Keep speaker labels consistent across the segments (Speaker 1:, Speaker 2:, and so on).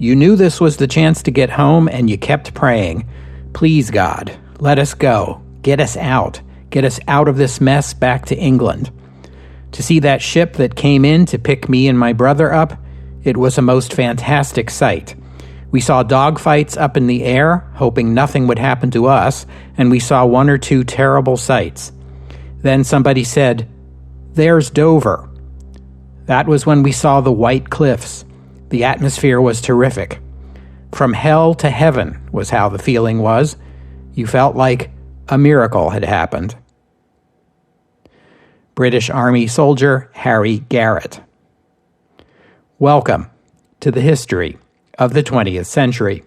Speaker 1: You knew this was the chance to get home, and you kept praying. Please, God, let us go. Get us out. Get us out of this mess back to England. To see that ship that came in to pick me and my brother up, it was a most fantastic sight. We saw dogfights up in the air, hoping nothing would happen to us, and we saw one or two terrible sights. Then somebody said, "There's Dover." That was when we saw the white cliffs. The atmosphere was terrific. From hell to heaven was how the feeling was. You felt like a miracle had happened. British Army soldier Harry Garrett. Welcome to the history of the 20th century.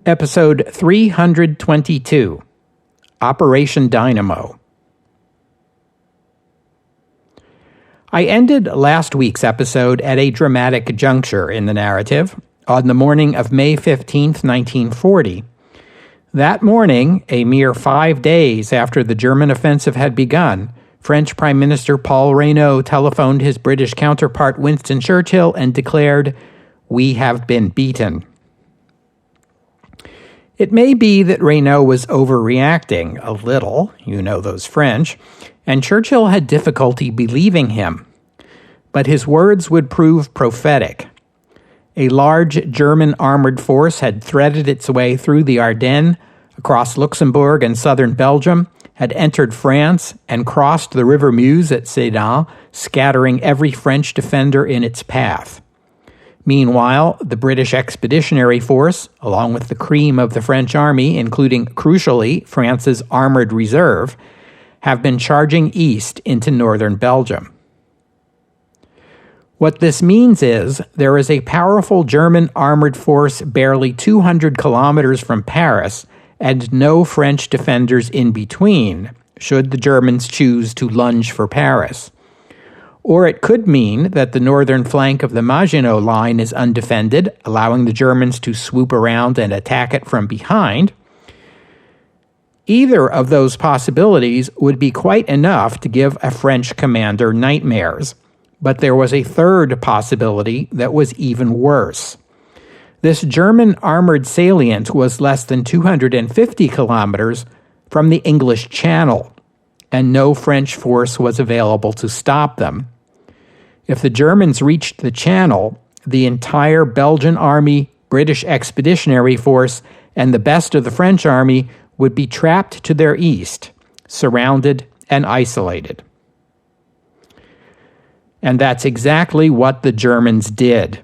Speaker 1: Episode 322, Operation Dynamo. I ended last week's episode at a dramatic juncture in the narrative, on the morning of May 15th, 1940. That morning, a mere 5 days after the German offensive had begun, French Prime Minister Paul Reynaud telephoned his British counterpart Winston Churchill and declared, "We have been beaten." It may be that Reynaud was overreacting a little, you know those French, and Churchill had difficulty believing him. But his words would prove prophetic. A large German armored force had threaded its way through the Ardennes, across Luxembourg and southern Belgium, had entered France, and crossed the River Meuse at Sedan, scattering every French defender in its path. Meanwhile, the British Expeditionary Force, along with the cream of the French army, including, crucially, France's Armored Reserve, have been charging east into northern Belgium. What this means is there is a powerful German armored force barely 200 kilometers from Paris and no French defenders in between, should the Germans choose to lunge for Paris. Or it could mean that the northern flank of the Maginot Line is undefended, allowing the Germans to swoop around and attack it from behind. Either of those possibilities would be quite enough to give a French commander nightmares. But there was a third possibility that was even worse. This German armored salient was less than 250 kilometers from the English Channel, and no French force was available to stop them. If the Germans reached the Channel, the entire Belgian army, British Expeditionary Force, and the best of the French army would be trapped to their east, surrounded and isolated. And that's exactly what the Germans did.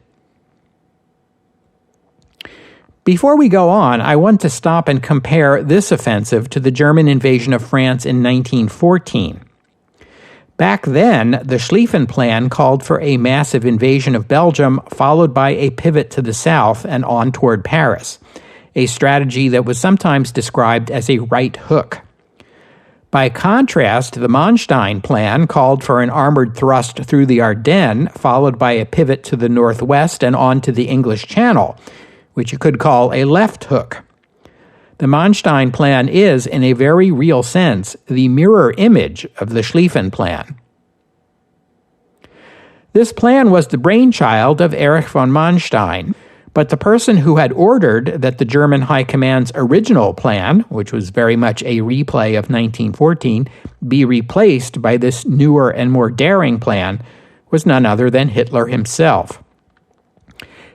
Speaker 1: Before we go on, I want to stop and compare this offensive to the German invasion of France in 1914. Back then, the Schlieffen Plan called for a massive invasion of Belgium, followed by a pivot to the south and on toward Paris, a strategy that was sometimes described as a right hook. By contrast, the Manstein Plan called for an armored thrust through the Ardennes, followed by a pivot to the northwest and on to the English Channel, which you could call a left hook. The Manstein Plan is, in a very real sense, the mirror image of the Schlieffen Plan. This plan was the brainchild of Erich von Manstein, but the person who had ordered that the German High Command's original plan, which was very much a replay of 1914, be replaced by this newer and more daring plan was none other than Hitler himself.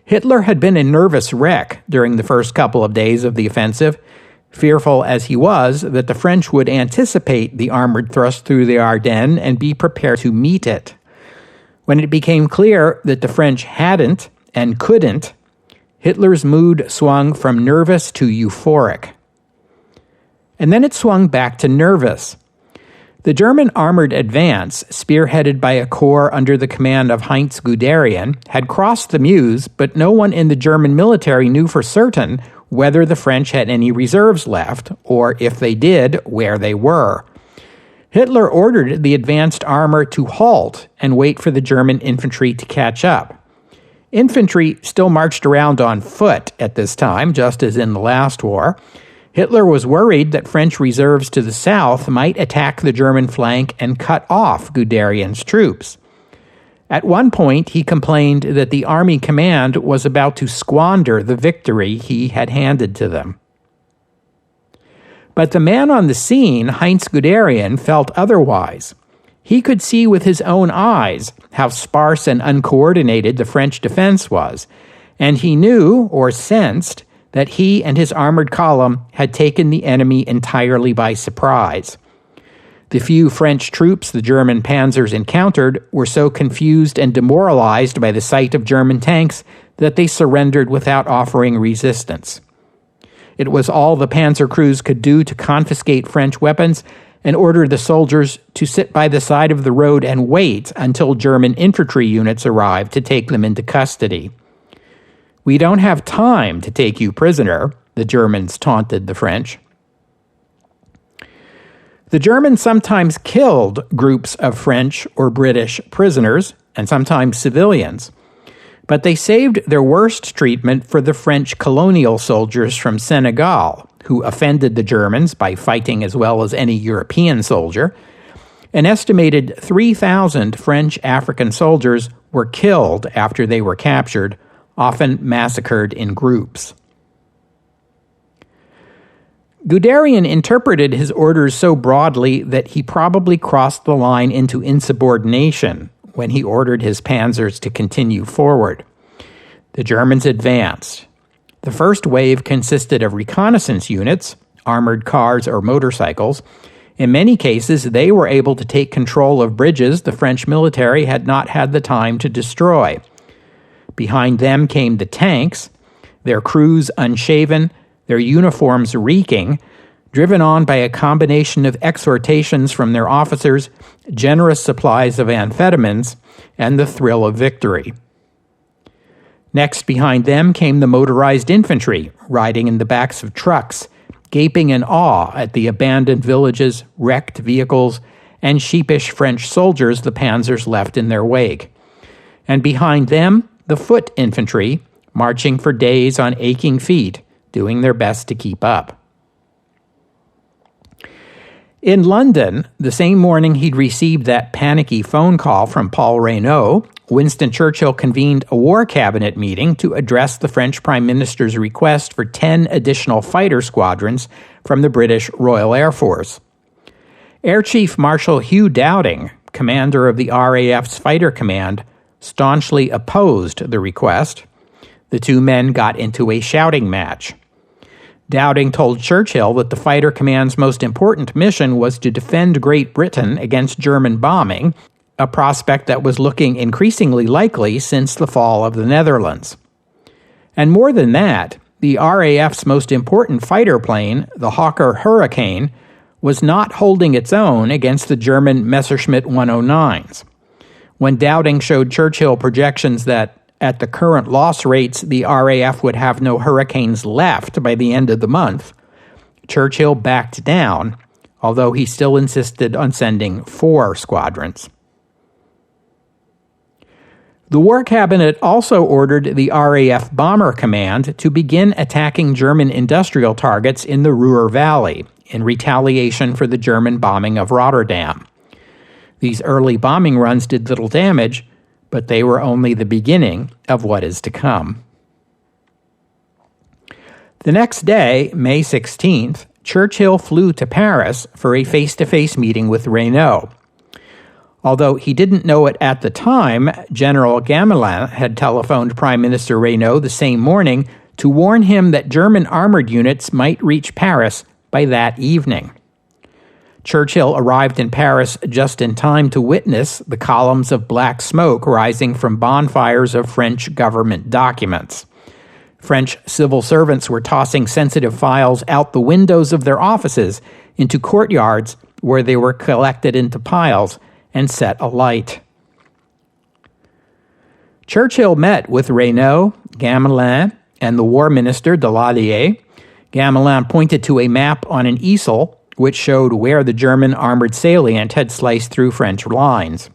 Speaker 1: Hitler had been a nervous wreck during the first couple of days of the offensive, fearful as he was that the French would anticipate the armored thrust through the Ardennes and be prepared to meet it. When it became clear that the French hadn't and couldn't, Hitler's mood swung from nervous to euphoric. And then it swung back to nervous. The German armored advance, spearheaded by a corps under the command of Heinz Guderian, had crossed the Meuse, but no one in the German military knew for certain whether the French had any reserves left, or if they did, where they were. Hitler ordered the advanced armor to halt and wait for the German infantry to catch up. Infantry still marched around on foot at this time, just as in the last war. Hitler was worried that French reserves to the south might attack the German flank and cut off Guderian's troops. At one point, he complained that the army command was about to squander the victory he had handed to them. But the man on the scene, Heinz Guderian, felt otherwise. He could see with his own eyes how sparse and uncoordinated the French defense was, and he knew, or sensed, that he and his armored column had taken the enemy entirely by surprise. The few French troops the German panzers encountered were so confused and demoralized by the sight of German tanks that they surrendered without offering resistance. It was all the panzer crews could do to confiscate French weapons and order the soldiers to sit by the side of the road and wait until German infantry units arrived to take them into custody. "We don't have time to take you prisoner," the Germans taunted the French. The Germans sometimes killed groups of French or British prisoners, and sometimes civilians, but they saved their worst treatment for the French colonial soldiers from Senegal, who offended the Germans by fighting as well as any European soldier. An estimated 3,000 French African soldiers were killed after they were captured, often massacred in groups. Guderian interpreted his orders so broadly that he probably crossed the line into insubordination when he ordered his panzers to continue forward. The Germans advanced. The first wave consisted of reconnaissance units, armored cars or motorcycles. In many cases, they were able to take control of bridges the French military had not had the time to destroy. Behind them came the tanks, their crews unshaven, their uniforms reeking, driven on by a combination of exhortations from their officers, generous supplies of amphetamines, and the thrill of victory. Next behind them came the motorized infantry, riding in the backs of trucks, gaping in awe at the abandoned villages, wrecked vehicles, and sheepish French soldiers the panzers left in their wake. And behind them, the foot infantry, marching for days on aching feet, doing their best to keep up. In London, the same morning he'd received that panicky phone call from Paul Reynaud, Winston Churchill convened a war cabinet meeting to address the French Prime Minister's request for 10 additional fighter squadrons from the British Royal Air Force. Air Chief Marshal Hugh Dowding, commander of the RAF's Fighter Command, staunchly opposed the request. The two men got into a shouting match. Dowding told Churchill that the Fighter Command's most important mission was to defend Great Britain against German bombing, a prospect that was looking increasingly likely since the fall of the Netherlands. And more than that, the RAF's most important fighter plane, the Hawker Hurricane, was not holding its own against the German Messerschmitt 109s. When Dowding showed Churchill projections that at the current loss rates, the RAF would have no Hurricanes left by the end of the month, Churchill backed down, although he still insisted on sending 4 squadrons. The War Cabinet also ordered the RAF Bomber Command to begin attacking German industrial targets in the Ruhr Valley in retaliation for the German bombing of Rotterdam. These early bombing runs did little damage, but they were only the beginning of what is to come. The next day, May 16th, Churchill flew to Paris for a face-to-face meeting with Reynaud. Although he didn't know it at the time, General Gamelin had telephoned Prime Minister Reynaud the same morning to warn him that German armored units might reach Paris by that evening. Churchill arrived in Paris just in time to witness the columns of black smoke rising from bonfires of French government documents. French civil servants were tossing sensitive files out the windows of their offices into courtyards where they were collected into piles and set alight. Churchill met with Reynaud, Gamelin, and the War Minister Daladier. Gamelin pointed to a map on an easel which showed where the German armored salient had sliced through French lines.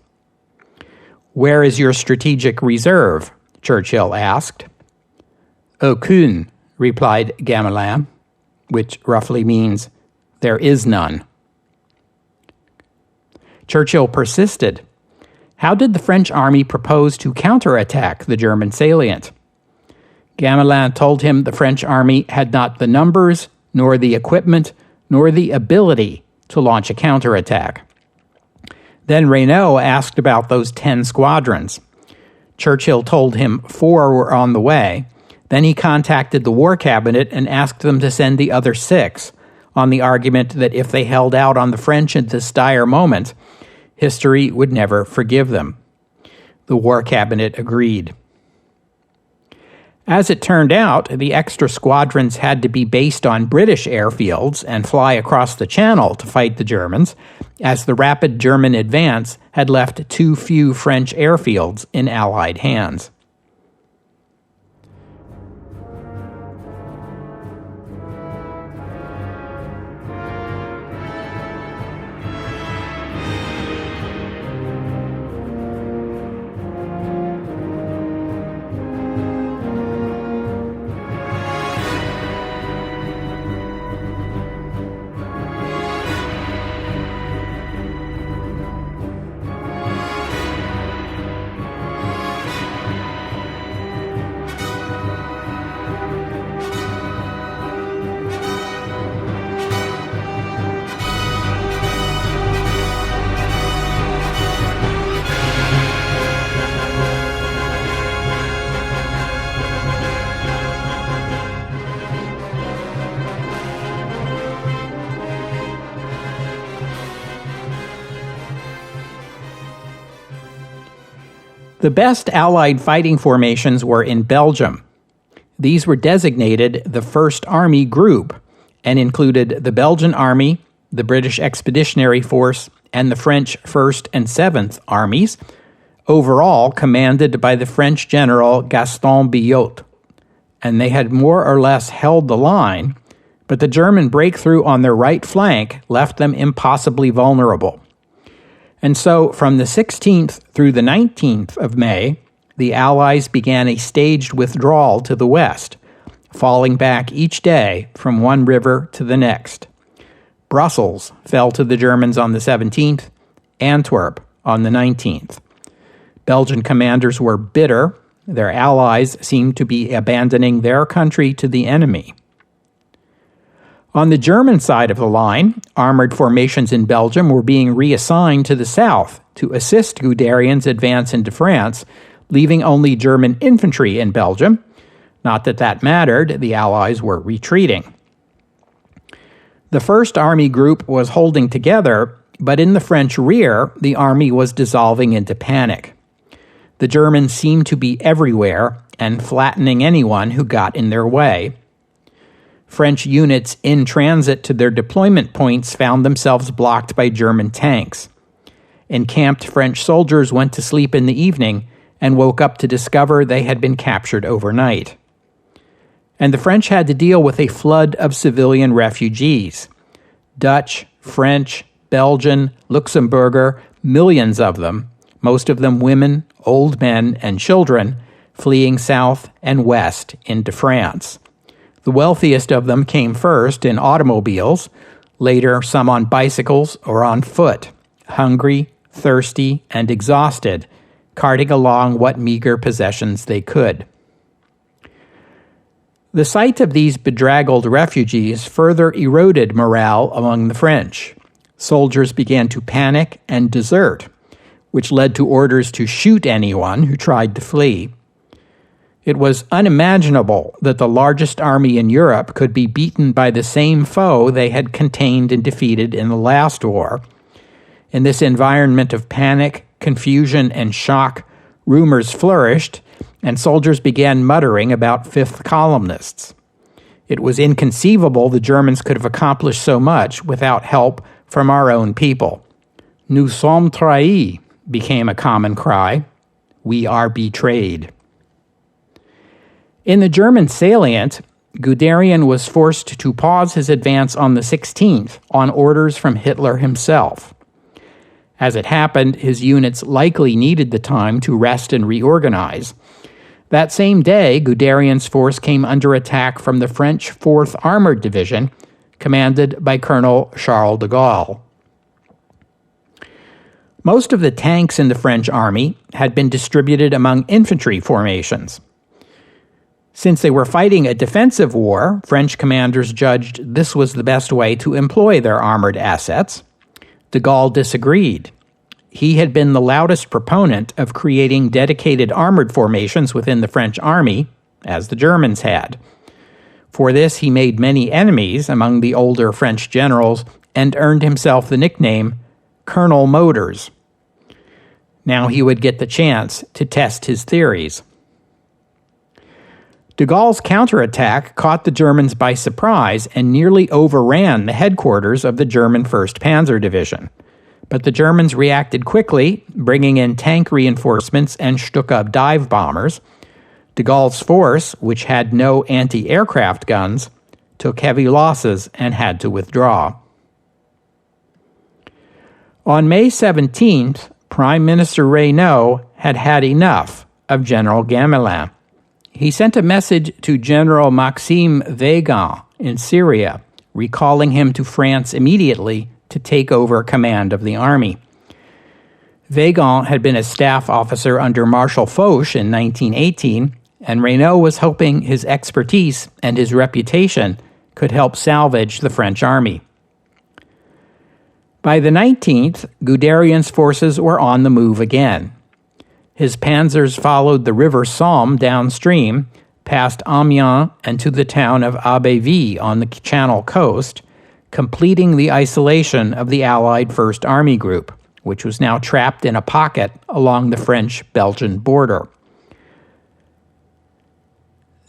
Speaker 1: "Where is your strategic reserve?" Churchill asked. "Aucune," replied Gamelin, which roughly means, "There is none." Churchill persisted. How did the French army propose to counterattack the German salient? Gamelin told him the French army had not the numbers, nor the equipment, nor the ability to launch a counterattack. Then Reynaud asked about those 10 squadrons. Churchill told him 4 were on the way. Then he contacted the War Cabinet and asked them to send the other 6, on the argument that if they held out on the French at this dire moment, history would never forgive them. The War Cabinet agreed. As it turned out, the extra squadrons had to be based on British airfields and fly across the Channel to fight the Germans, as the rapid German advance had left too few French airfields in Allied hands. The best Allied fighting formations were in Belgium. These were designated the First Army Group and included the Belgian Army, the British Expeditionary Force, and the French 1st and 7th Armies, overall commanded by the French general Gaston Biot. And they had more or less held the line, but the German breakthrough on their right flank left them impossibly vulnerable. And so, from the 16th through the 19th of May, the Allies began a staged withdrawal to the west, falling back each day from one river to the next. Brussels fell to the Germans on the 17th, Antwerp on the 19th. Belgian commanders were bitter. Their allies seemed to be abandoning their country to the enemy. On the German side of the line, armored formations in Belgium were being reassigned to the south to assist Guderian's advance into France, leaving only German infantry in Belgium. Not that that mattered, the Allies were retreating. The First Army Group was holding together, but in the French rear, the army was dissolving into panic. The Germans seemed to be everywhere and flattening anyone who got in their way. French units in transit to their deployment points found themselves blocked by German tanks. Encamped French soldiers went to sleep in the evening and woke up to discover they had been captured overnight. And the French had to deal with a flood of civilian refugees. Dutch, French, Belgian, Luxembourger, millions of them, most of them women, old men, and children, fleeing south and west into France. The wealthiest of them came first in automobiles, later some on bicycles or on foot, hungry, thirsty, and exhausted, carting along what meager possessions they could. The sight of these bedraggled refugees further eroded morale among the French. Soldiers began to panic and desert, which led to orders to shoot anyone who tried to flee. It was unimaginable that the largest army in Europe could be beaten by the same foe they had contained and defeated in the last war. In this environment of panic, confusion, and shock, rumors flourished, and soldiers began muttering about fifth columnists. It was inconceivable the Germans could have accomplished so much without help from our own people. Nous sommes trahis became a common cry. We are betrayed. In the German salient, Guderian was forced to pause his advance on the 16th on orders from Hitler himself. As it happened, his units likely needed the time to rest and reorganize. That same day, Guderian's force came under attack from the French 4th Armored Division, commanded by Colonel Charles de Gaulle. Most of the tanks in the French army had been distributed among infantry formations. Since they were fighting a defensive war, French commanders judged this was the best way to employ their armored assets. De Gaulle disagreed. He had been the loudest proponent of creating dedicated armored formations within the French army, as the Germans had. For this, he made many enemies among the older French generals and earned himself the nickname Colonel Motors. Now he would get the chance to test his theories. De Gaulle's counterattack caught the Germans by surprise and nearly overran the headquarters of the German 1st Panzer Division. But the Germans reacted quickly, bringing in tank reinforcements and Stuka dive bombers. De Gaulle's force, which had no anti-aircraft guns, took heavy losses and had to withdraw. On May 17th, Prime Minister Reynaud had had enough of General Gamelin. He sent a message to General Maxime Weygand in Syria, recalling him to France immediately to take over command of the army. Weygand had been a staff officer under Marshal Foch in 1918, and Reynaud was hoping his expertise and his reputation could help salvage the French army. By the 19th, Guderian's forces were on the move again. His panzers followed the river Somme downstream, past Amiens and to the town of Abbeville on the Channel coast, completing the isolation of the Allied 1st Army Group, which was now trapped in a pocket along the French-Belgian border.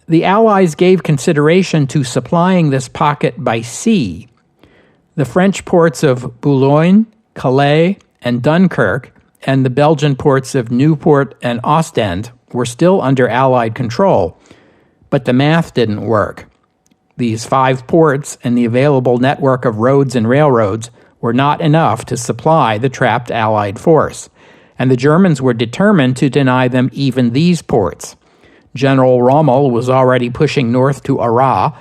Speaker 1: The Allies gave consideration to supplying this pocket by sea. The French ports of Boulogne, Calais, and Dunkirk, and the Belgian ports of Newport and Ostend were still under Allied control, but the math didn't work. These 5 ports and the available network of roads and railroads were not enough to supply the trapped Allied force, and the Germans were determined to deny them even these ports. General Rommel was already pushing north to Arras,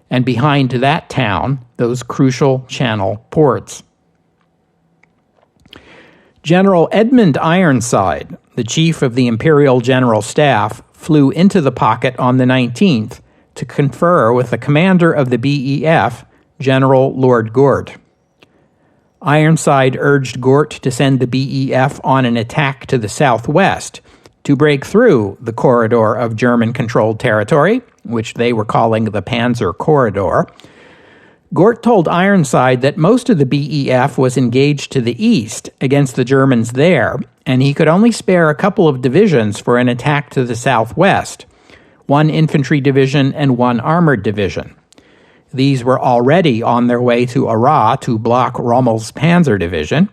Speaker 1: and behind that town, those crucial Channel ports. General Edmund Ironside, the chief of the Imperial General Staff, flew into the pocket on the 19th to confer with the commander of the BEF, General Lord Gort. Ironside urged Gort to send the BEF on an attack to the southwest to break through the corridor of German-controlled territory, which they were calling the Panzer Corridor. Gort told Ironside that most of the BEF was engaged to the east against the Germans there, and he could only spare a couple of divisions for an attack to the southwest, 1 infantry division and 1 armored division. These were already on their way to Arras to block Rommel's Panzer Division.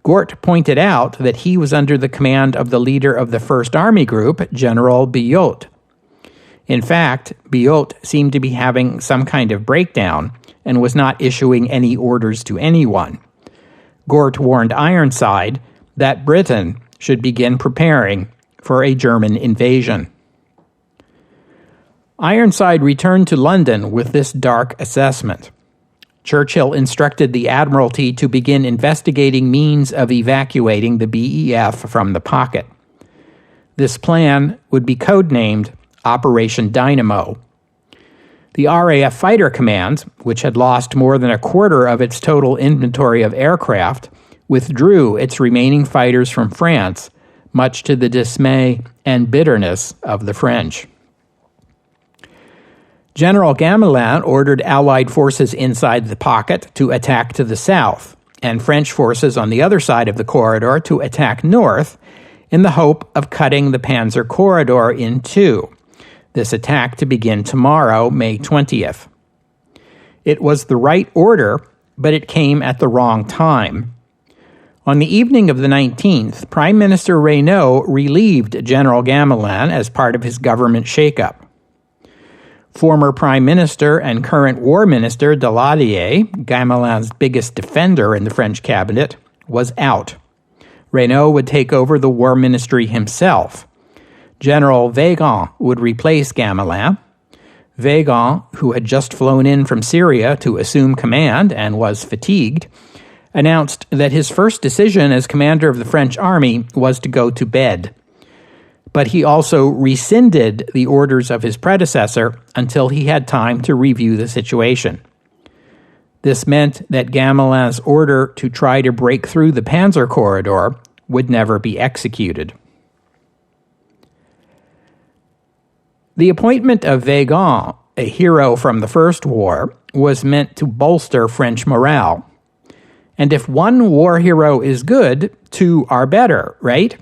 Speaker 1: Gort pointed out that he was under the command of the leader of the 1st Army Group, General Biot. In fact, Biot seemed to be having some kind of breakdown and was not issuing any orders to anyone. Gort warned Ironside that Britain should begin preparing for a German invasion. Ironside returned to London with this dark assessment. Churchill instructed the Admiralty to begin investigating means of evacuating the BEF from the pocket. This plan would be codenamed Operation Dynamo. The RAF Fighter Command, which had lost more than a quarter of its total inventory of aircraft, withdrew its remaining fighters from France, much to the dismay and bitterness of the French. General Gamelin ordered Allied forces inside the pocket to attack to the south, and French forces on the other side of the corridor to attack north in the hope of cutting the Panzer Corridor in two. This attack to begin tomorrow, May 20th. It was the right order, but it came at the wrong time. On the evening of the 19th, Prime Minister Reynaud relieved General Gamelin as part of his government shakeup. Former Prime Minister and current War Minister Daladier, Gamelin's biggest defender in the French cabinet, was out. Reynaud would take over the War Ministry himself. General Weygand would replace Gamelin. Weygand, who had just flown in from Syria to assume command and was fatigued, announced that his first decision as commander of the French army was to go to bed. But he also rescinded the orders of his predecessor until he had time to review the situation. This meant that Gamelin's order to try to break through the Panzer Corridor would never be executed. The appointment of Weygand, a hero from the First War, was meant to bolster French morale. And if one war hero is good, two are better, right?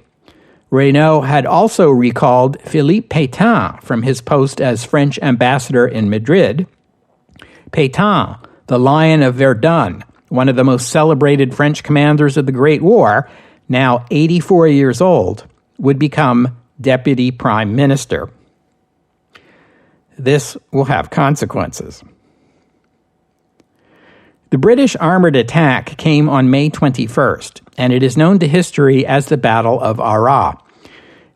Speaker 1: Reynaud had also recalled Philippe Pétain from his post as French ambassador in Madrid. Pétain, the Lion of Verdun, one of the most celebrated French commanders of the Great War, now 84 years old, would become deputy prime minister. This will have consequences. The British armored attack came on May 21st, and it is known to history as the Battle of Arras.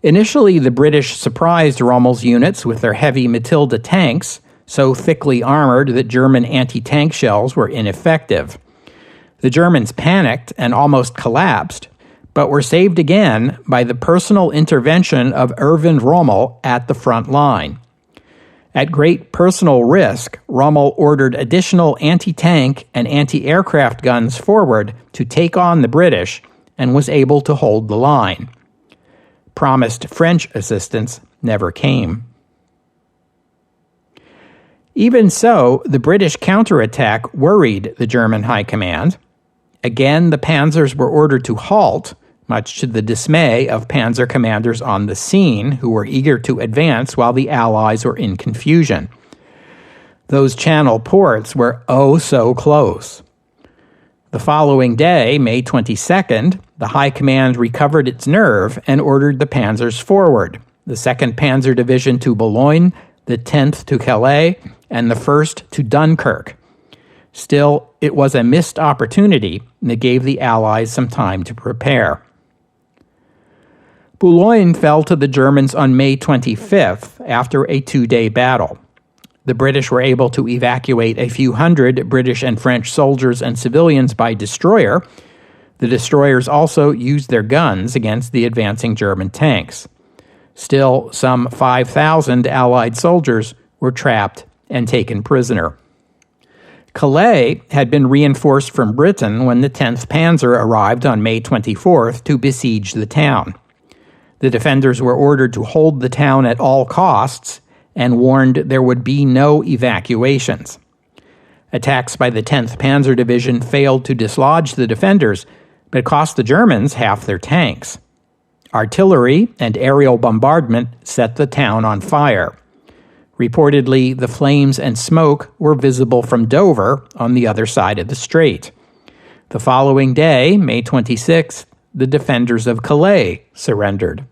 Speaker 1: Initially, the British surprised Rommel's units with their heavy Matilda tanks, so thickly armored that German anti-tank shells were ineffective. The Germans panicked and almost collapsed, but were saved again by the personal intervention of Erwin Rommel at the front line. At great personal risk, Rommel ordered additional anti-tank and anti-aircraft guns forward to take on the British and was able to hold the line. Promised French assistance never came. Even so, the British counterattack worried the German high command. Again, the panzers were ordered to halt, much to the dismay of panzer commanders on the scene who were eager to advance while the Allies were in confusion. Those Channel ports were oh so close. The following day, May 22nd, the High Command recovered its nerve and ordered the panzers forward, the 2nd Panzer Division to Boulogne, the 10th to Calais, and the 1st to Dunkirk. Still, it was a missed opportunity that gave the Allies some time to prepare. Boulogne fell to the Germans on May 25th after a 2-day battle. The British were able to evacuate a few hundred British and French soldiers and civilians by destroyer. The destroyers also used their guns against the advancing German tanks. Still, some 5,000 Allied soldiers were trapped and taken prisoner. Calais had been reinforced from Britain when the 10th Panzer arrived on May 24th to besiege the town. The defenders were ordered to hold the town at all costs and warned there would be no evacuations. Attacks by the 10th Panzer Division failed to dislodge the defenders, but cost the Germans half their tanks. Artillery and aerial bombardment set the town on fire. Reportedly, the flames and smoke were visible from Dover on the other side of the strait. The following day, May 26th, the defenders of Calais surrendered.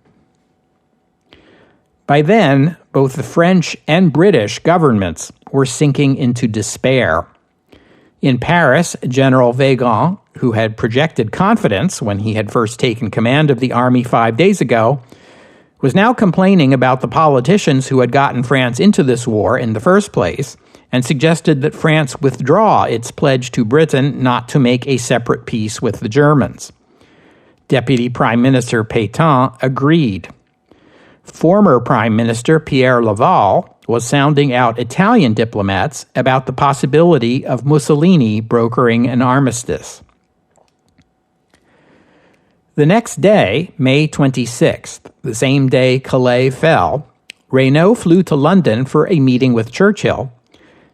Speaker 1: By then, both the French and British governments were sinking into despair. In Paris, General Weygand, who had projected confidence when he had first taken command of the army 5 days ago, was now complaining about the politicians who had gotten France into this war in the first place and suggested that France withdraw its pledge to Britain not to make a separate peace with the Germans. Deputy Prime Minister Pétain agreed. Former Prime Minister Pierre Laval was sounding out Italian diplomats about the possibility of Mussolini brokering an armistice. The next day, May 26th, the same day Calais fell, Reynaud flew to London for a meeting with Churchill,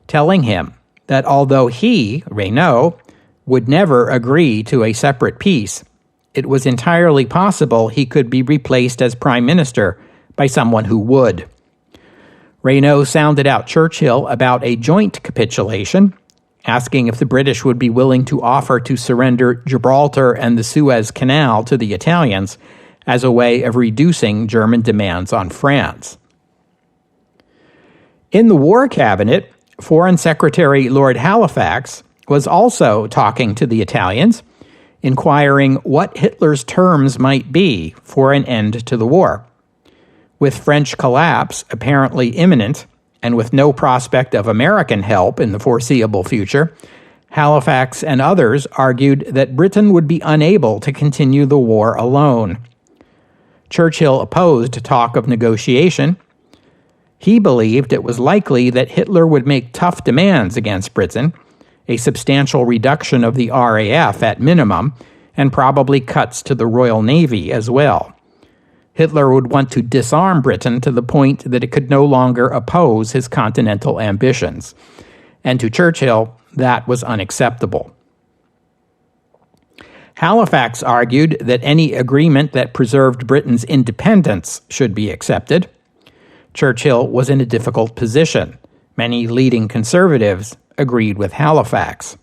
Speaker 1: telling him that although he, Reynaud, would never agree to a separate peace, it was entirely possible he could be replaced as prime minister by someone who would. Reynaud sounded out Churchill about a joint capitulation, asking if the British would be willing to offer to surrender Gibraltar and the Suez Canal to the Italians as a way of reducing German demands on France. In the War Cabinet, Foreign Secretary Lord Halifax was also talking to the Italians, inquiring what Hitler's terms might be for an end to the war. With French collapse apparently imminent, and with no prospect of American help in the foreseeable future, Halifax and others argued that Britain would be unable to continue the war alone. Churchill opposed talk of negotiation. He believed it was likely that Hitler would make tough demands against Britain, a substantial reduction of the RAF at minimum, and probably cuts to the Royal Navy as well. Hitler would want to disarm Britain to the point that it could no longer oppose his continental ambitions. And to Churchill, that was unacceptable. Halifax argued that any agreement that preserved Britain's independence should be accepted. Churchill was in a difficult position. Many leading conservatives agreed with Halifax.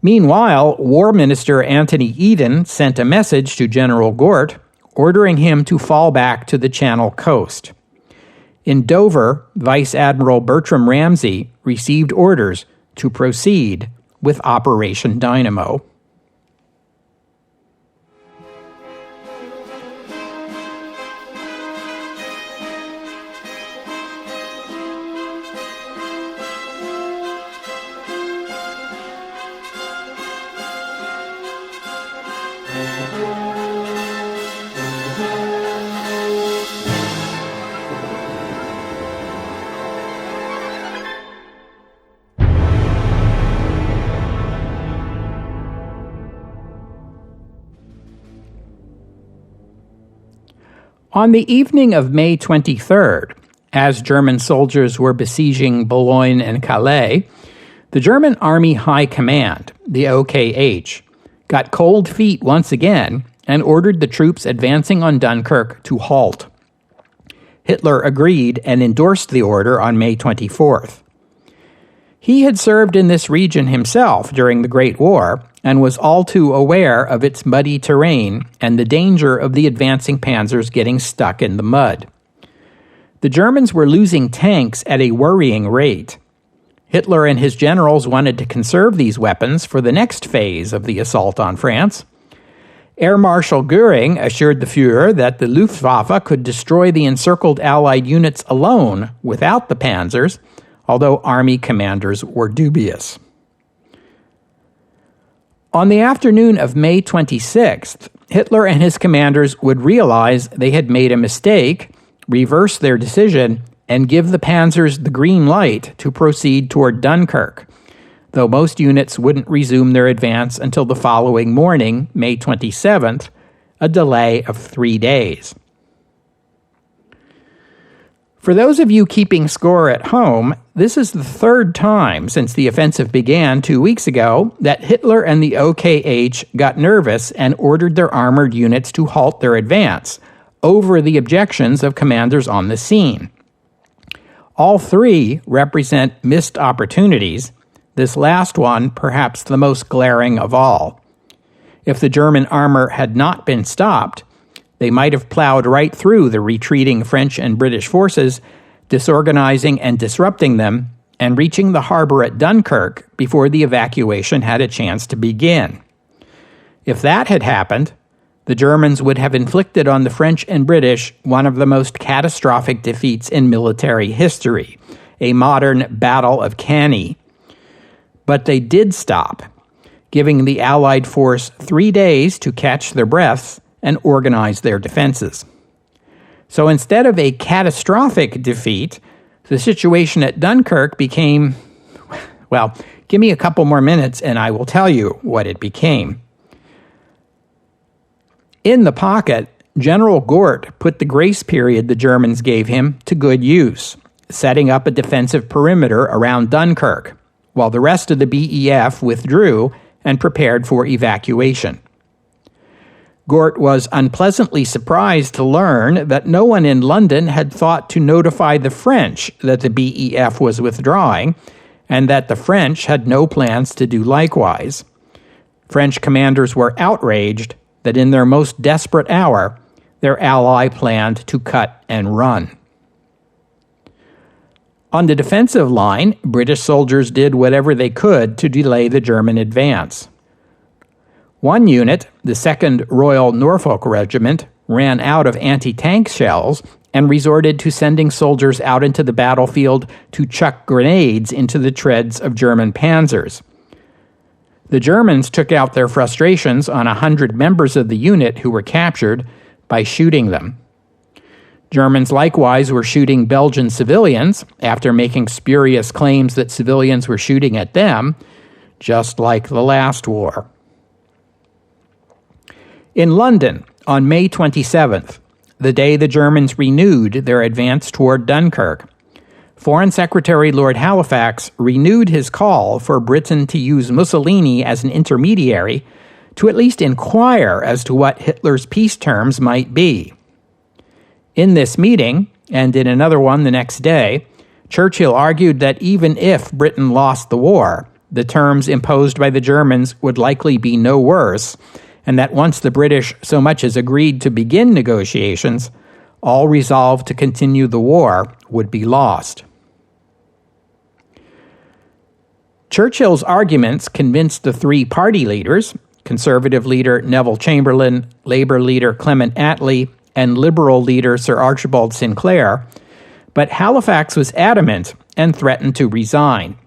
Speaker 1: Meanwhile, War Minister Anthony Eden sent a message to General Gort ordering him to fall back to the Channel coast. In Dover, Vice Admiral Bertram Ramsay received orders to proceed with Operation Dynamo. On the evening of May 23rd, as German soldiers were besieging Boulogne and Calais, the German Army High Command, the OKH, got cold feet once again and ordered the troops advancing on Dunkirk to halt. Hitler agreed and endorsed the order on May 24th. He had served in this region himself during the Great War and was all too aware of its muddy terrain and the danger of the advancing panzers getting stuck in the mud. The Germans were losing tanks at a worrying rate. Hitler and his generals wanted to conserve these weapons for the next phase of the assault on France. Air Marshal Göring assured the Führer that the Luftwaffe could destroy the encircled Allied units alone without the panzers, although army commanders were dubious. On the afternoon of May 26th, Hitler and his commanders would realize they had made a mistake, reverse their decision, and give the panzers the green light to proceed toward Dunkirk, though most units wouldn't resume their advance until the following morning, May 27th, a delay of 3 days. For those of you keeping score at home, this is the third time since the offensive began 2 weeks ago that Hitler and the OKH got nervous and ordered their armored units to halt their advance, over the objections of commanders on the scene. All three represent missed opportunities, this last one perhaps the most glaring of all. If the German armor had not been stopped, they might have plowed right through the retreating French and British forces, disorganizing and disrupting them, and reaching the harbor at Dunkirk before the evacuation had a chance to begin. If that had happened, the Germans would have inflicted on the French and British one of the most catastrophic defeats in military history, a modern Battle of Cannae. But they did stop, giving the Allied force 3 days to catch their breaths and organize their defenses. So instead of a catastrophic defeat, the situation at Dunkirk became, well, give me a couple more minutes and I will tell you what it became. In the pocket, General Gort put the grace period the Germans gave him to good use, setting up a defensive perimeter around Dunkirk, while the rest of the BEF withdrew and prepared for evacuation. Gort was unpleasantly surprised to learn that no one in London had thought to notify the French that the BEF was withdrawing, and that the French had no plans to do likewise. French commanders were outraged that in their most desperate hour, their ally planned to cut and run. On the defensive line, British soldiers did whatever they could to delay the German advance. One unit, the 2nd Royal Norfolk Regiment, ran out of anti-tank shells and resorted to sending soldiers out into the battlefield to chuck grenades into the treads of German panzers. The Germans took out their frustrations on 100 members of the unit who were captured by shooting them. Germans likewise were shooting Belgian civilians after making spurious claims that civilians were shooting at them, just like the last war. In London, on May 27th, the day the Germans renewed their advance toward Dunkirk, Foreign Secretary Lord Halifax renewed his call for Britain to use Mussolini as an intermediary to at least inquire as to what Hitler's peace terms might be. In this meeting, and in another one the next day, Churchill argued that even if Britain lost the war, the terms imposed by the Germans would likely be no worse, and that once the British so much as agreed to begin negotiations, all resolve to continue the war would be lost. Churchill's arguments convinced the three party leaders, Conservative leader Neville Chamberlain, Labour leader Clement Attlee, and Liberal leader Sir Archibald Sinclair, but Halifax was adamant and threatened to resign.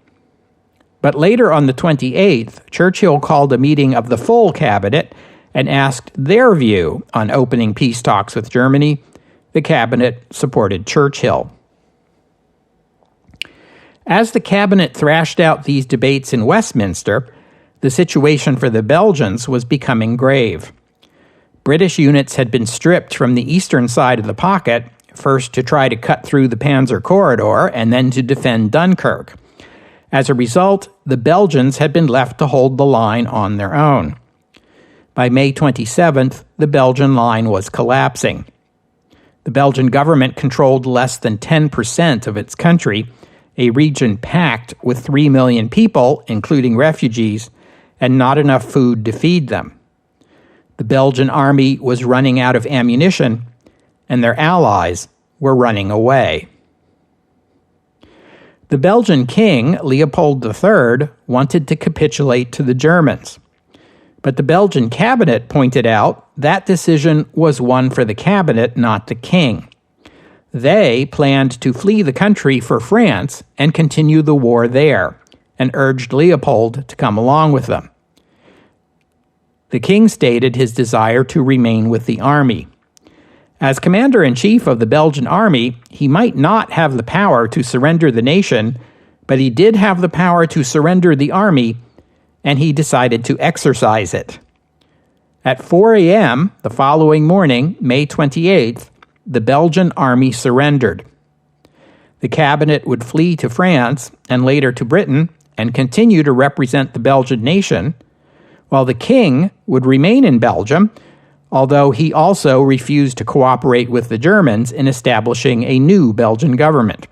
Speaker 1: But later on the 28th, Churchill called a meeting of the full cabinet and asked their view on opening peace talks with Germany. The cabinet supported Churchill. As the cabinet thrashed out these debates in Westminster, the situation for the Belgians was becoming grave. British units had been stripped from the eastern side of the pocket, first to try to cut through the Panzer Corridor and then to defend Dunkirk. As a result, the Belgians had been left to hold the line on their own. By May 27th, the Belgian line was collapsing. The Belgian government controlled less than 10% of its country, a region packed with 3 million people, including refugees, and not enough food to feed them. The Belgian army was running out of ammunition, and their allies were running away. The Belgian king, Leopold III, wanted to capitulate to the Germans. But the Belgian cabinet pointed out that decision was one for the cabinet, not the king. They planned to flee the country for France and continue the war there, and urged Leopold to come along with them. The king stated his desire to remain with the army. As commander-in-chief of the Belgian army, he might not have the power to surrender the nation, but he did have the power to surrender the army, and he decided to exercise it. At 4 a.m. the following morning, May 28th, the Belgian army surrendered. The cabinet would flee to France and later to Britain and continue to represent the Belgian nation, while the king would remain in Belgium, although he also refused to cooperate with the Germans in establishing a new Belgian government.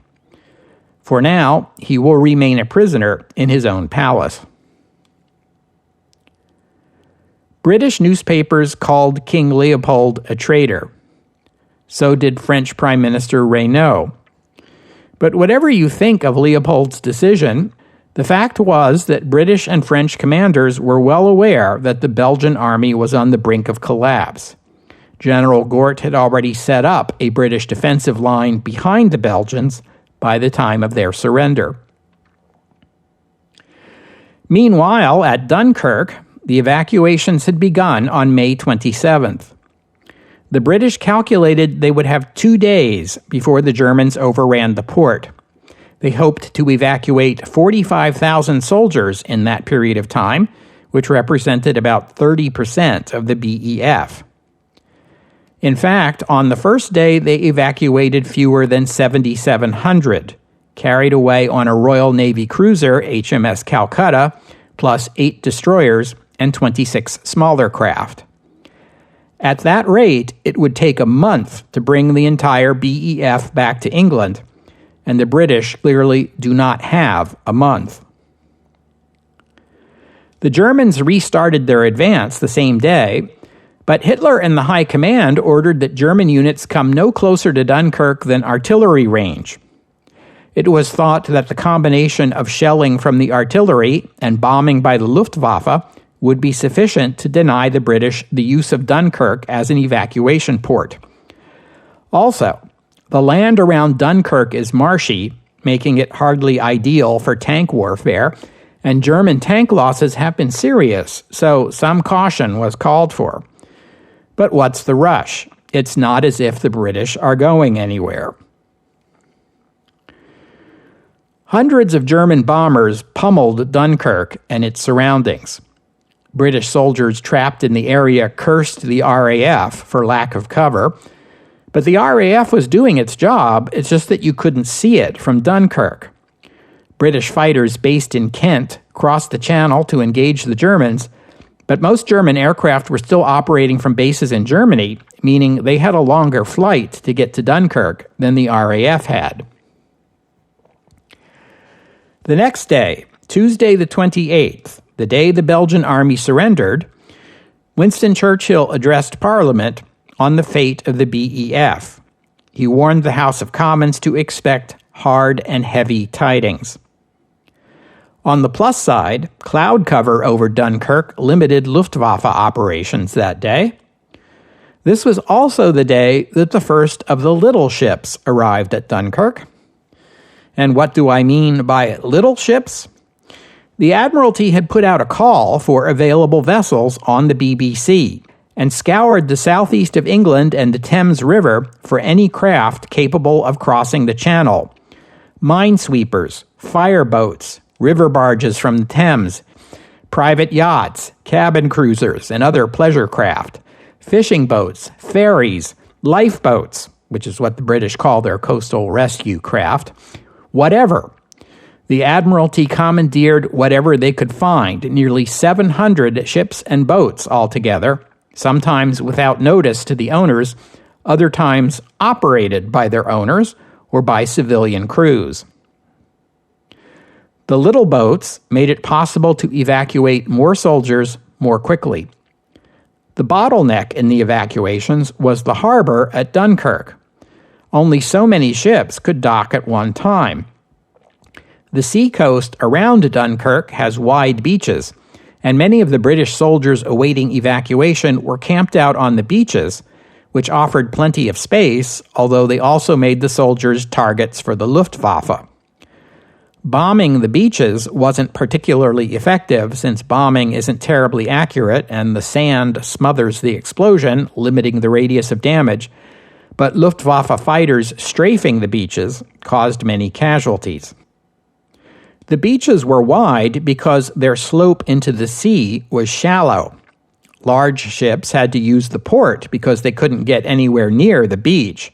Speaker 1: For now, he will remain a prisoner in his own palace. British newspapers called King Leopold a traitor. So did French Prime Minister Reynaud. But whatever you think of Leopold's decision, the fact was that British and French commanders were well aware that the Belgian army was on the brink of collapse. General Gort had already set up a British defensive line behind the Belgians by the time of their surrender. Meanwhile, at Dunkirk, the evacuations had begun on May 27th. The British calculated they would have 2 days before the Germans overran the port. They hoped to evacuate 45,000 soldiers in that period of time, which represented about 30% of the BEF. In fact, on the first day, they evacuated fewer than 7,700, carried away on a Royal Navy cruiser, HMS Calcutta, plus 8 destroyers and 26 smaller craft. At that rate, it would take a month to bring the entire BEF back to England, and the British clearly do not have a month. The Germans restarted their advance the same day, but Hitler and the High Command ordered that German units come no closer to Dunkirk than artillery range. It was thought that the combination of shelling from the artillery and bombing by the Luftwaffe would be sufficient to deny the British the use of Dunkirk as an evacuation port. Also, the land around Dunkirk is marshy, making it hardly ideal for tank warfare, and German tank losses have been serious, so some caution was called for. But what's the rush? It's not as if the British are going anywhere. Hundreds of German bombers pummeled Dunkirk and its surroundings. British soldiers trapped in the area cursed the RAF for lack of cover, but the RAF was doing its job, it's just that you couldn't see it from Dunkirk. British fighters based in Kent crossed the channel to engage the Germans, but most German aircraft were still operating from bases in Germany, meaning they had a longer flight to get to Dunkirk than the RAF had. The next day, Tuesday the 28th, the day the Belgian army surrendered, Winston Churchill addressed Parliament on the fate of the BEF. He warned the House of Commons to expect hard and heavy tidings. On the plus side, cloud cover over Dunkirk limited Luftwaffe operations that day. This was also the day that the first of the little ships arrived at Dunkirk. And what do I mean by little ships? The Admiralty had put out a call for available vessels on the BBC and scoured the southeast of England and the Thames River for any craft capable of crossing the channel. Minesweepers, fireboats, river barges from the Thames, private yachts, cabin cruisers, and other pleasure craft, fishing boats, ferries, lifeboats, which is what the British call their coastal rescue craft, whatever. The Admiralty commandeered whatever they could find, nearly 700 ships and boats altogether, sometimes without notice to the owners, other times operated by their owners or by civilian crews. The little boats made it possible to evacuate more soldiers more quickly. The bottleneck in the evacuations was the harbor at Dunkirk. Only so many ships could dock at one time. The seacoast around Dunkirk has wide beaches, and many of the British soldiers awaiting evacuation were camped out on the beaches, which offered plenty of space, although they also made the soldiers targets for the Luftwaffe. Bombing the beaches wasn't particularly effective since bombing isn't terribly accurate and the sand smothers the explosion, limiting the radius of damage, but Luftwaffe fighters strafing the beaches caused many casualties. The beaches were wide because their slope into the sea was shallow. Large ships had to use the port because they couldn't get anywhere near the beach.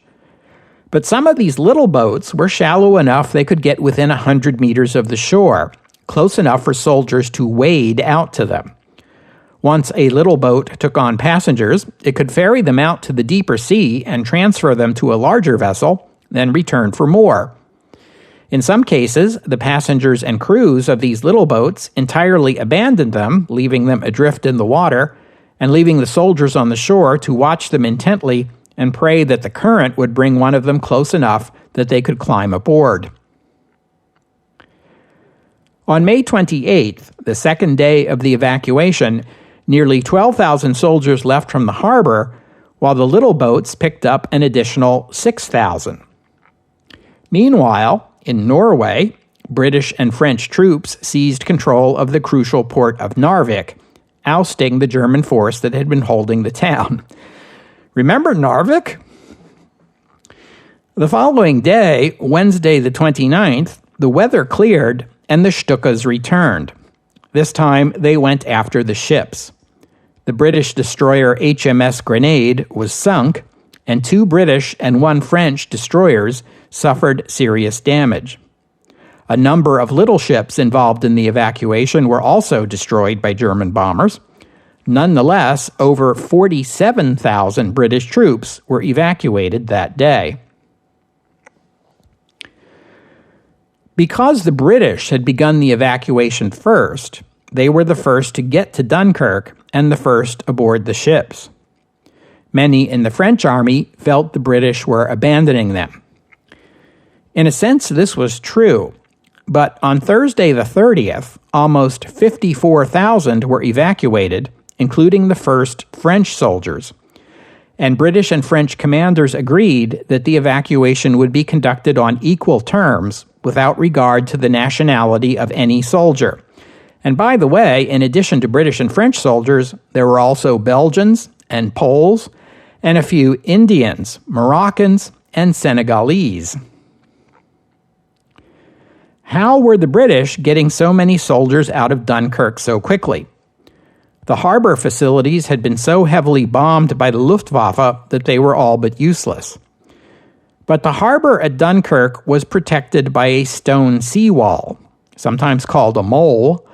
Speaker 1: But some of these little boats were shallow enough they could get within 100 meters of the shore, close enough for soldiers to wade out to them. Once a little boat took on passengers, it could ferry them out to the deeper sea and transfer them to a larger vessel, then return for more. In some cases, the passengers and crews of these little boats entirely abandoned them, leaving them adrift in the water, and leaving the soldiers on the shore to watch them intently and pray that the current would bring one of them close enough that they could climb aboard. On May 28th, the second day of the evacuation, nearly 12,000 soldiers left from the harbor, while the little boats picked up an additional 6,000. Meanwhile, in Norway, British and French troops seized control of the crucial port of Narvik, ousting the German force that had been holding the town. Remember Narvik? The following day, Wednesday the 29th, the weather cleared and the Stukas returned. This time they went after the ships. The British destroyer HMS Grenade was sunk, and 2 British and 1 French destroyers suffered serious damage. A number of little ships involved in the evacuation were also destroyed by German bombers. Nonetheless, over 47,000 British troops were evacuated that day. Because the British had begun the evacuation first, they were the first to get to Dunkirk and the first aboard the ships. Many in the French army felt the British were abandoning them. In a sense, this was true, but on Thursday the 30th, almost 54,000 were evacuated, including the first French soldiers, and British and French commanders agreed that the evacuation would be conducted on equal terms without regard to the nationality of any soldier. And by the way, in addition to British and French soldiers, there were also Belgians and Poles, and a few Indians, Moroccans, and Senegalese. How were the British getting so many soldiers out of Dunkirk so quickly? The harbor facilities had been so heavily bombed by the Luftwaffe that they were all but useless. But the harbor at Dunkirk was protected by a stone seawall, sometimes called a mole,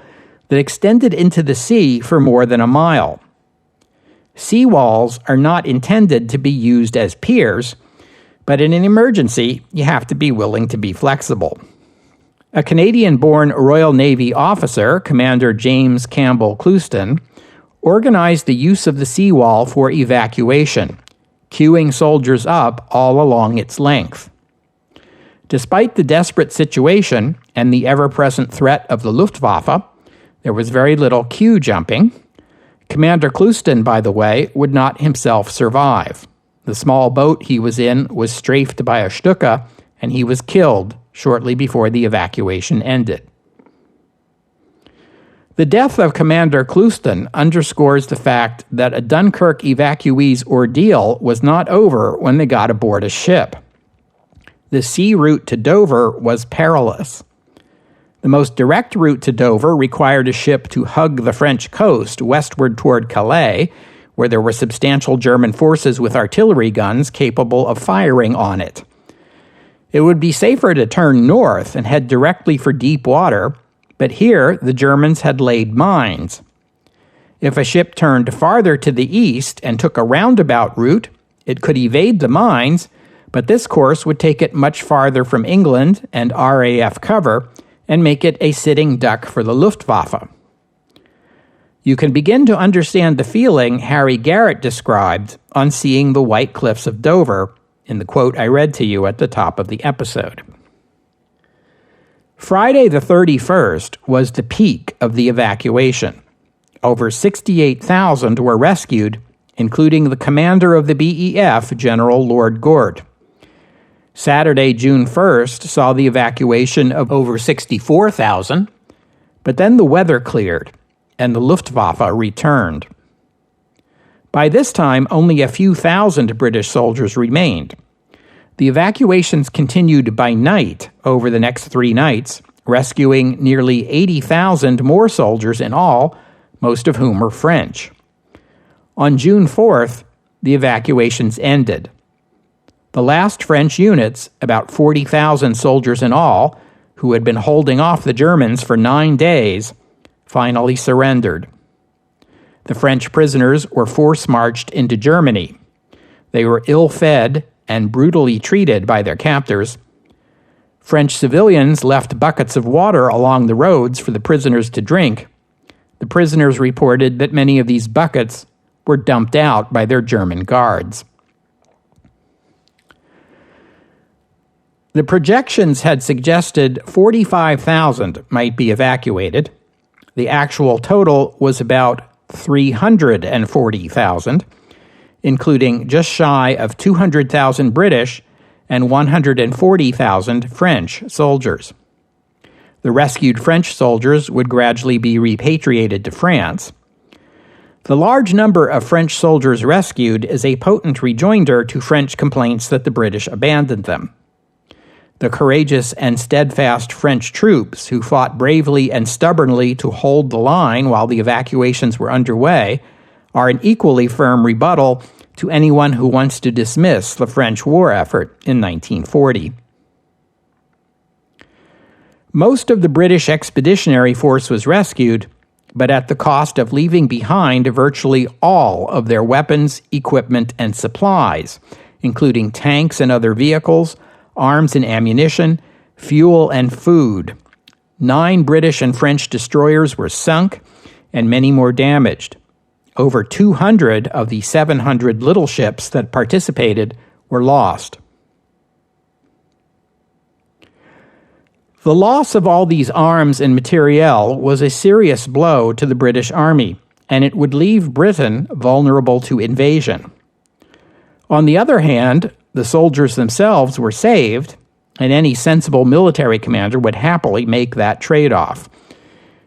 Speaker 1: that extended into the sea for more than a mile. Seawalls are not intended to be used as piers, but in an emergency, you have to be willing to be flexible. A Canadian-born Royal Navy officer, Commander James Campbell Clouston, organized the use of the seawall for evacuation, queuing soldiers up all along its length. Despite the desperate situation and the ever-present threat of the Luftwaffe, there was very little queue jumping. Commander Clouston, by the way, would not himself survive. The small boat he was in was strafed by a Stuka, and he was killed shortly before the evacuation ended. The death of Commander Clouston underscores the fact that a Dunkirk evacuee's ordeal was not over when they got aboard a ship. The sea route to Dover was perilous. The most direct route to Dover required a ship to hug the French coast westward toward Calais, where there were substantial German forces with artillery guns capable of firing on it. It would be safer to turn north and head directly for deep water, but here the Germans had laid mines. If a ship turned farther to the east and took a roundabout route, it could evade the mines, but this course would take it much farther from England and RAF cover and make it a sitting duck for the Luftwaffe. You can begin to understand the feeling Harry Garrett described on seeing the white cliffs of Dover in the quote I read to you at the top of the episode. Friday the 31st was the peak of the evacuation. Over 68,000 were rescued, including the commander of the BEF, General Lord Gort. Saturday, June 1st, saw the evacuation of over 64,000, but then the weather cleared, and the Luftwaffe returned. By this time, only a few thousand British soldiers remained. The evacuations continued by night over the next 3 nights, rescuing nearly 80,000 more soldiers in all, most of whom were French. On June 4th, the evacuations ended. The last French units, about 40,000 soldiers in all, who had been holding off the Germans for 9 days, finally surrendered. The French prisoners were force-marched into Germany. They were ill-fed and brutally treated by their captors. French civilians left buckets of water along the roads for the prisoners to drink. The prisoners reported that many of these buckets were dumped out by their German guards. The projections had suggested 45,000 might be evacuated. The actual total was about 340,000, including just shy of 200,000 British and 140,000 French soldiers. The rescued French soldiers would gradually be repatriated to France. The large number of French soldiers rescued is a potent rejoinder to French complaints that the British abandoned them. The courageous and steadfast French troops who fought bravely and stubbornly to hold the line while the evacuations were underway are an equally firm rebuttal to anyone who wants to dismiss the French war effort in 1940. Most of the British Expeditionary Force was rescued, but at the cost of leaving behind virtually all of their weapons, equipment, and supplies, including tanks and other vehicles, arms and ammunition, fuel and food. 9 British and French destroyers were sunk, and many more damaged. Over 200 of the 700 little ships that participated were lost. The loss of all these arms and materiel was a serious blow to the British Army, and it would leave Britain vulnerable to invasion. On the other hand, the soldiers themselves were saved, and any sensible military commander would happily make that trade-off.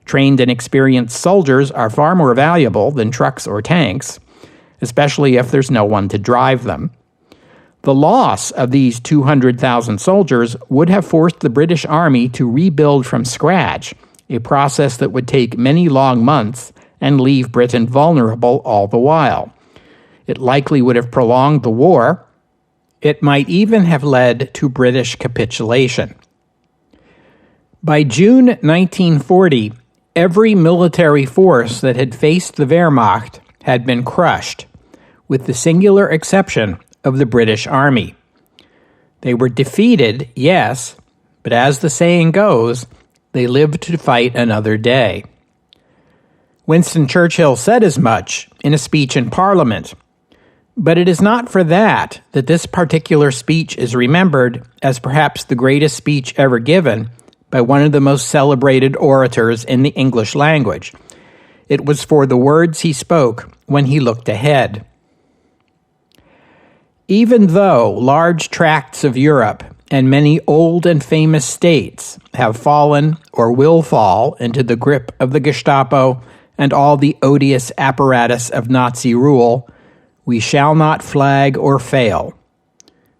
Speaker 1: Trained and experienced soldiers are far more valuable than trucks or tanks, especially if there's no one to drive them. The loss of these 200,000 soldiers would have forced the British Army to rebuild from scratch, a process that would take many long months and leave Britain vulnerable all the while. It likely would have prolonged the war. It might even have led to British capitulation. By June 1940, every military force that had faced the Wehrmacht had been crushed, with the singular exception of the British Army. They were defeated, yes, but as the saying goes, they lived to fight another day. Winston Churchill said as much in a speech in Parliament, but it is not for that this particular speech is remembered as perhaps the greatest speech ever given by one of the most celebrated orators in the English language. It was for the words he spoke when he looked ahead. Even though large tracts of Europe and many old and famous states have fallen or will fall into the grip of the Gestapo and all the odious apparatus of Nazi rule, we shall not flag or fail.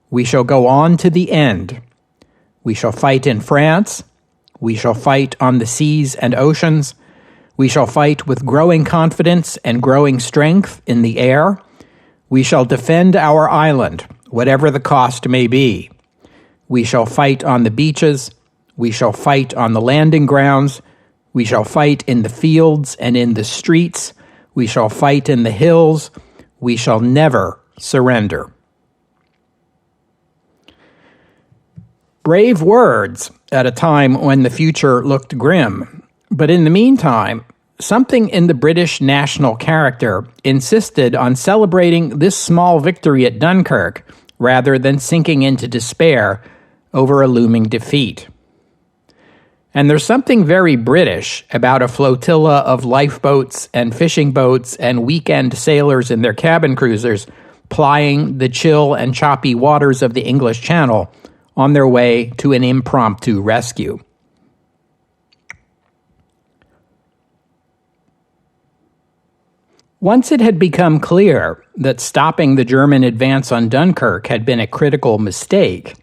Speaker 1: We shall go on to the end. We shall fight in France. We shall fight on the seas and oceans. We shall fight with growing confidence and growing strength in the air. We shall defend our island, whatever the cost may be. We shall fight on the beaches. We shall fight on the landing grounds. We shall fight in the fields and in the streets. We shall fight in the hills. We shall never surrender. Brave words at a time when the future looked grim. But in the meantime, something in the British national character insisted on celebrating this small victory at Dunkirk rather than sinking into despair over a looming defeat. And there's something very British about a flotilla of lifeboats and fishing boats and weekend sailors in their cabin cruisers plying the chill and choppy waters of the English Channel on their way to an impromptu rescue. Once it had become clear that stopping the German advance on Dunkirk had been a critical mistake,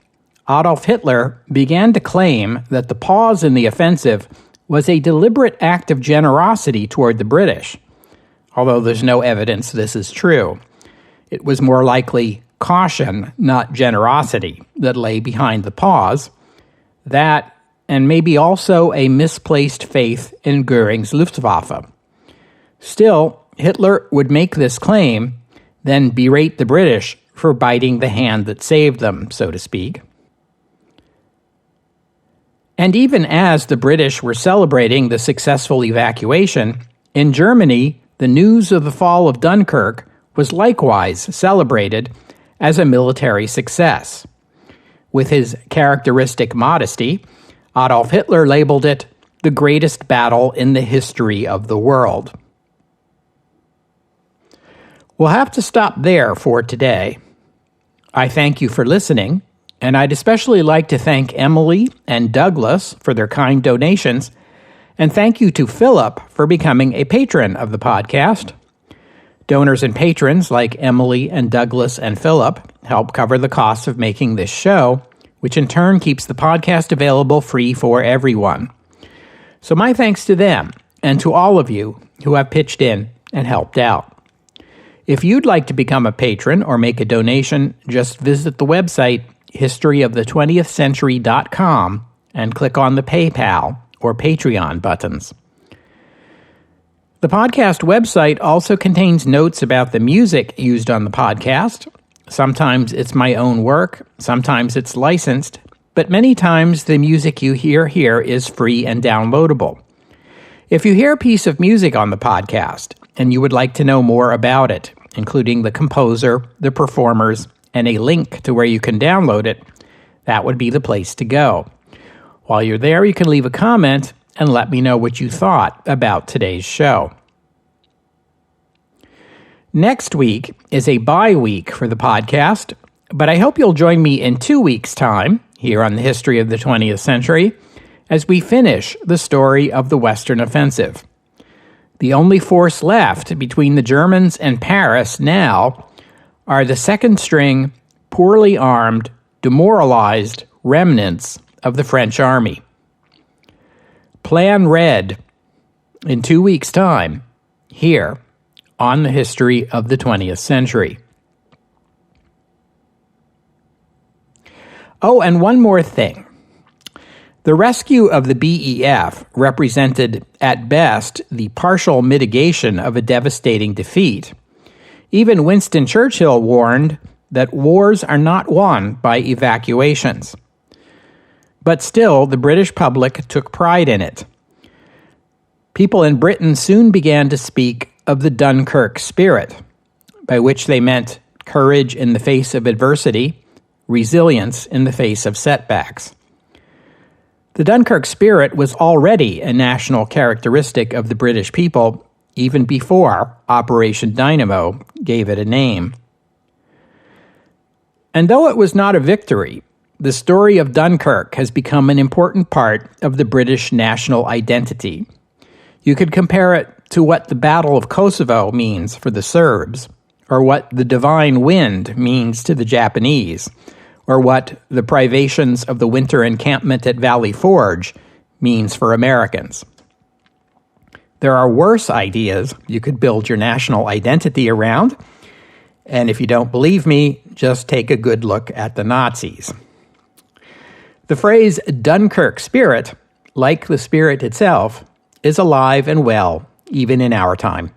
Speaker 1: Adolf Hitler began to claim that the pause in the offensive was a deliberate act of generosity toward the British, although there's no evidence this is true. It was more likely caution, not generosity, that lay behind the pause. That, and maybe also a misplaced faith in Göring's Luftwaffe. Still, Hitler would make this claim, then berate the British for biting the hand that saved them, so to speak. And even as the British were celebrating the successful evacuation, in Germany, the news of the fall of Dunkirk was likewise celebrated as a military success. With his characteristic modesty, Adolf Hitler labeled it the greatest battle in the history of the world. We'll have to stop there for today. I thank you for listening, and I'd especially like to thank Emily and Douglas for their kind donations, and thank you to Philip for becoming a patron of the podcast. Donors and patrons like Emily and Douglas and Philip help cover the costs of making this show, which in turn keeps the podcast available free for everyone. So my thanks to them, and to all of you who have pitched in and helped out. If you'd like to become a patron or make a donation, just visit the website historyofthe20thcentury.com and click on the PayPal or Patreon buttons. The podcast website also contains notes about the music used on the podcast. Sometimes it's my own work, sometimes it's licensed, but many times the music you hear here is free and downloadable. If you hear a piece of music on the podcast and you would like to know more about it, including the composer, the performers, and a link to where you can download it, that would be the place to go. While you're there, you can leave a comment and let me know what you thought about today's show. Next week is a bye week for the podcast, but I hope you'll join me in 2 weeks' time here on the History of the 20th Century as we finish the story of the Western Offensive. The only force left between the Germans and Paris now are the second-string, poorly armed, demoralized remnants of the French army. Plan Red in 2 weeks' time here on the History of the 20th Century. Oh, and one more thing. The rescue of the BEF represented, at best, the partial mitigation of a devastating defeat. Even Winston Churchill warned that wars are not won by evacuations. But still, the British public took pride in it. People in Britain soon began to speak of the Dunkirk spirit, by which they meant courage in the face of adversity, resilience in the face of setbacks. The Dunkirk spirit was already a national characteristic of the British people, even before Operation Dynamo gave it a name. And though it was not a victory, the story of Dunkirk has become an important part of the British national identity. You could compare it to what the Battle of Kosovo means for the Serbs, or what the Divine Wind means to the Japanese, or what the privations of the winter encampment at Valley Forge means for Americans. There are worse ideas you could build your national identity around, and if you don't believe me, just take a good look at the Nazis. The phrase Dunkirk spirit, like the spirit itself, is alive and well, even in our time.